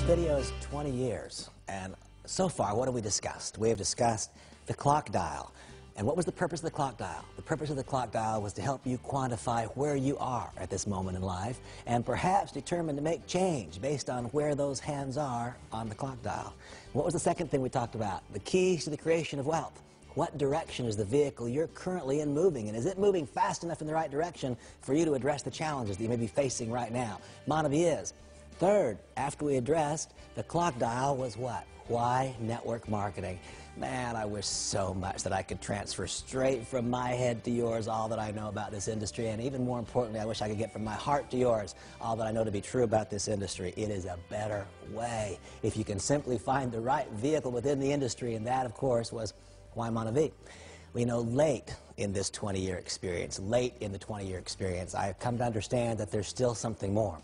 video is 20 years, and so far, what have we discussed? We have discussed the clock dial. And what was the purpose of the clock dial? The purpose of the clock dial was to help you quantify where you are at this moment in life and perhaps determine to make change based on where those hands are on the clock dial. What was the second thing we talked about? The keys to the creation of wealth. What direction is the vehicle you're currently in moving, and is it moving fast enough in the right direction for you to address the challenges that you may be facing right now? Monavi is. Third, after we addressed the clock dial, was what? Why network marketing? Man, I wish so much that I could transfer straight from my head to yours all that I know about this industry, and even more importantly, I wish I could get from my heart to yours all that I know to be true about this industry. It is a better way if you can simply find the right vehicle within the industry, and that, of course, was why Monavi. We know late in this 20-year experience, I have come to understand that there's still something more.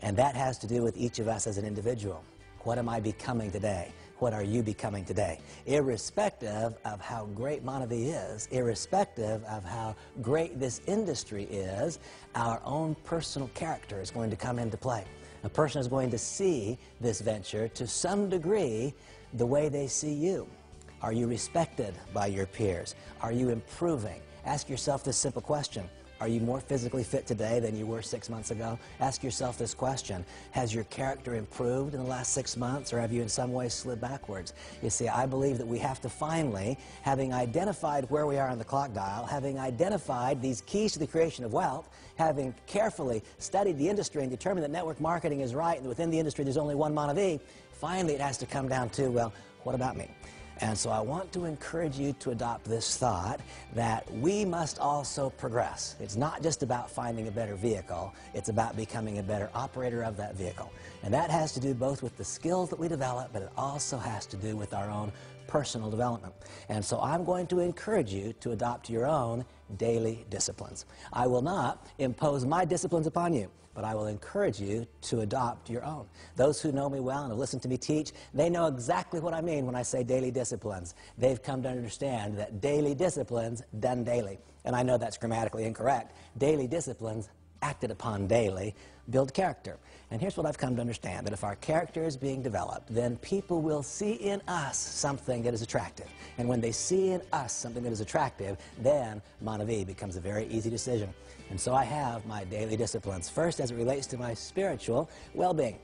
And that has to do with each of us as an individual. What am I becoming today? What are you becoming today? Irrespective of how great Monavi is, irrespective of how great this industry is, our own personal character is going to come into play. A person is going to see this venture to some degree the way they see you. Are you respected by your peers? Are you improving? Ask yourself this simple question. Are you more physically fit today than you were 6 months ago? Ask yourself this question. Has your character improved in the last 6 months, or have you in some ways slid backwards? You see, I believe that we have to finally, having identified where we are on the clock dial, having identified these keys to the creation of wealth, having carefully studied the industry and determined that network marketing is right, and within the industry there's only one Monavi, finally it has to come down to, well, what about me? And so I want to encourage you to adopt this thought that we must also progress. It's not just about finding a better vehicle, it's about becoming a better operator of that vehicle. And that has to do both with the skills that we develop, but it also has to do with our own personal development. And so I'm going to encourage you to adopt your own daily disciplines. I will not impose my disciplines upon you, but I will encourage you to adopt your own. Those who know me well and have listened to me teach, they know exactly what I mean when I say daily disciplines. They've come to understand that daily disciplines done daily. And I know that's grammatically incorrect. Daily disciplines acted upon daily build character. And here's what I've come to understand, that if our character is being developed, then people will see in us something that is attractive. And when they see in us something that is attractive, then Monavi becomes a very easy decision. And so I have my daily disciplines. First, as it relates to my spiritual well-being.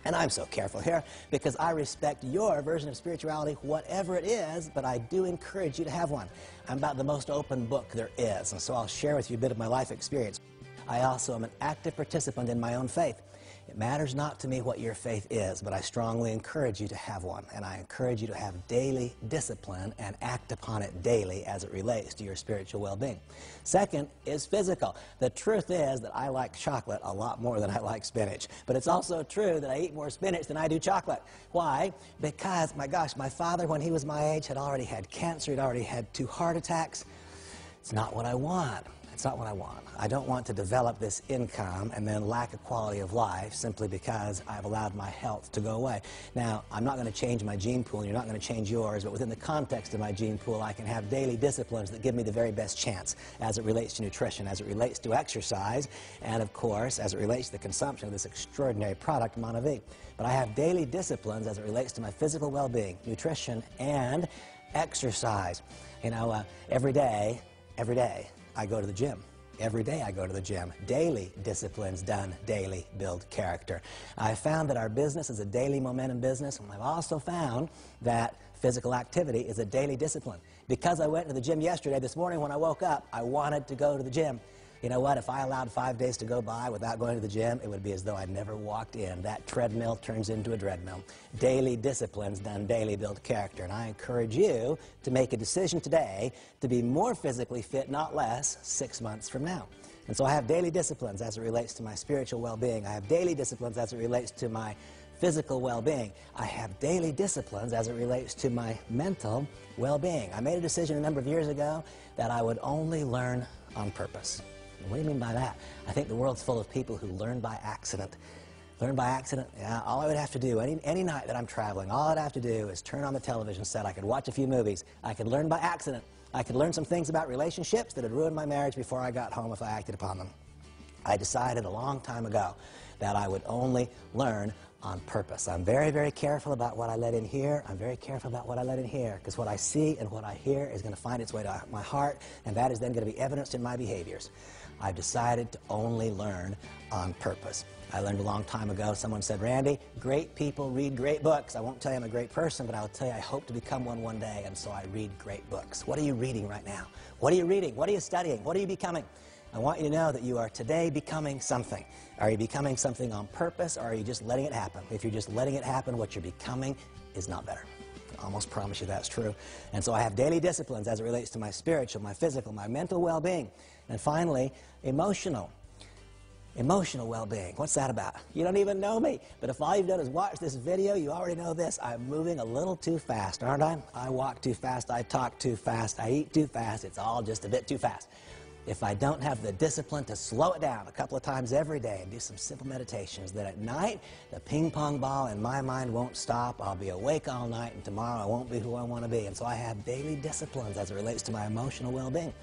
And I'm so careful here because I respect your version of spirituality, whatever it is, but I do encourage you to have one. I'm about the most open book there is, and so I'll share with you a bit of my life experience. I also am an active participant in my own faith. It matters not to me what your faith is, but I strongly encourage you to have one, and I encourage you to have daily discipline and act upon it daily as it relates to your spiritual well-being. Second is physical. The truth is that I like chocolate a lot more than I like spinach, but it's also true that I eat more spinach than I do chocolate. Why? Because, my gosh, my father, when he was my age, had already had cancer. He'd already had 2 heart attacks. It's not what I want. It's not what I want. I don't want to develop this income and then lack a quality of life simply because I've allowed my health to go away. Now, I'm not going to change my gene pool, and you're not going to change yours, but within the context of my gene pool, I can have daily disciplines that give me the very best chance as it relates to nutrition, as it relates to exercise, and of course, as it relates to the consumption of this extraordinary product, Monavi. But I have daily disciplines as it relates to my physical well-being, nutrition, and exercise. You know, every day, I go to the gym. Every day I go to the gym. Daily disciplines done daily build character. I found that our business is a daily momentum business, and I've also found that physical activity is a daily discipline. Because I went to the gym yesterday, this morning when I woke up, I wanted to go to the gym. You know what? If I allowed 5 days to go by without going to the gym, it would be as though I'd never walked in. That treadmill turns into a dreadmill. Daily disciplines done daily build character. And I encourage you to make a decision today to be more physically fit, not less, 6 months from now. And so I have daily disciplines as it relates to my spiritual well-being. I have daily disciplines as it relates to my physical well-being. I have daily disciplines as it relates to my mental well-being. I made a decision a number of years ago that I would only learn on purpose. What do you mean by that? I think the world's full of people who learn by accident. Learn by accident? Yeah, all I would have to do, any night that I'm traveling, all I'd have to do is turn on the television set. I could watch a few movies. I could learn by accident. I could learn some things about relationships that had ruined my marriage before I got home if I acted upon them. I decided a long time ago that I would only learn on purpose. I'm very, very careful about what I let in here. I'm very careful about what I let in here, because what I see and what I hear is going to find its way to my heart, and that is then going to be evidenced in my behaviors. I've decided to only learn on purpose. I learned a long time ago, someone said, Randy, great people read great books. I won't tell you I'm a great person, but I'll tell you I hope to become one day, and so I read great books. What are you reading right now? What are you reading? What are you studying? What are you becoming? I want you to know that you are today becoming something. Are you becoming something on purpose, or are you just letting it happen? If you're just letting it happen, what you're becoming is not better. I almost promise you that's true. And so I have daily disciplines as it relates to my spiritual, my physical, my mental well-being. And finally, emotional well-being. What's that about? You don't even know me, but if all you've done is watch this video, you already know this. I'm moving a little too fast, aren't I? I walk too fast, I talk too fast, I eat too fast. It's all just a bit too fast. If I don't have the discipline to slow it down a couple of times every day and do some simple meditations, then at night, the ping pong ball in my mind won't stop. I'll be awake all night, and tomorrow I won't be who I want to be. And so I have daily disciplines as it relates to my emotional well-being.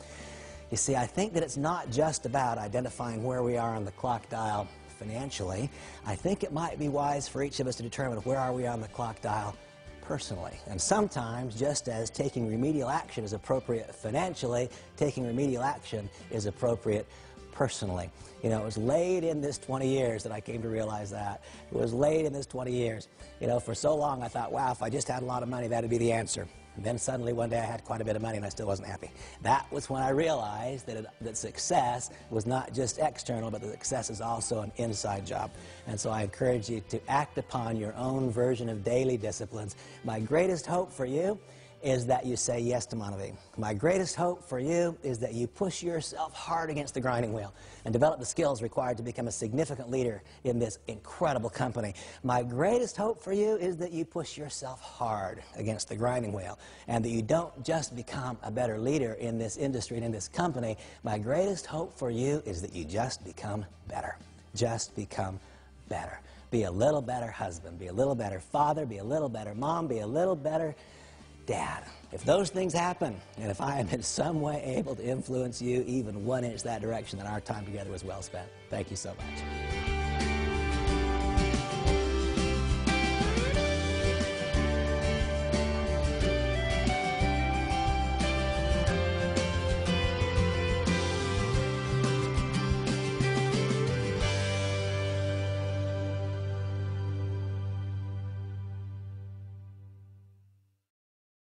You see, I think that it's not just about identifying where we are on the clock dial financially. I think it might be wise for each of us to determine where are we on the clock dial personally. And sometimes, just as taking remedial action is appropriate financially, taking remedial action is appropriate personally. You know, it was late in this 20 years that I came to realize that. It was late in this 20 years. You know, for so long I thought, wow, if I just had a lot of money, that'd be the answer. And then suddenly one day I had quite a bit of money and I still wasn't happy. That was when I realized that success was not just external, but that success is also an inside job. And so I encourage you to act upon your own version of daily disciplines. My greatest hope for you is that you say yes to Monavie. My greatest hope for you is that you push yourself hard against the grinding wheel and develop the skills required to become a significant leader in this incredible company. My greatest hope for you is that you push yourself hard against the grinding wheel and that you don't just become a better leader in this industry and in this company. My greatest hope for you is that you just become better. Just become better. Be a little better husband. Be a little better father. Be a little better mom. Be a little better Dad. If those things happen, and if I am in some way able to influence you even 1 inch that direction, then our time together was well spent. Thank you so much.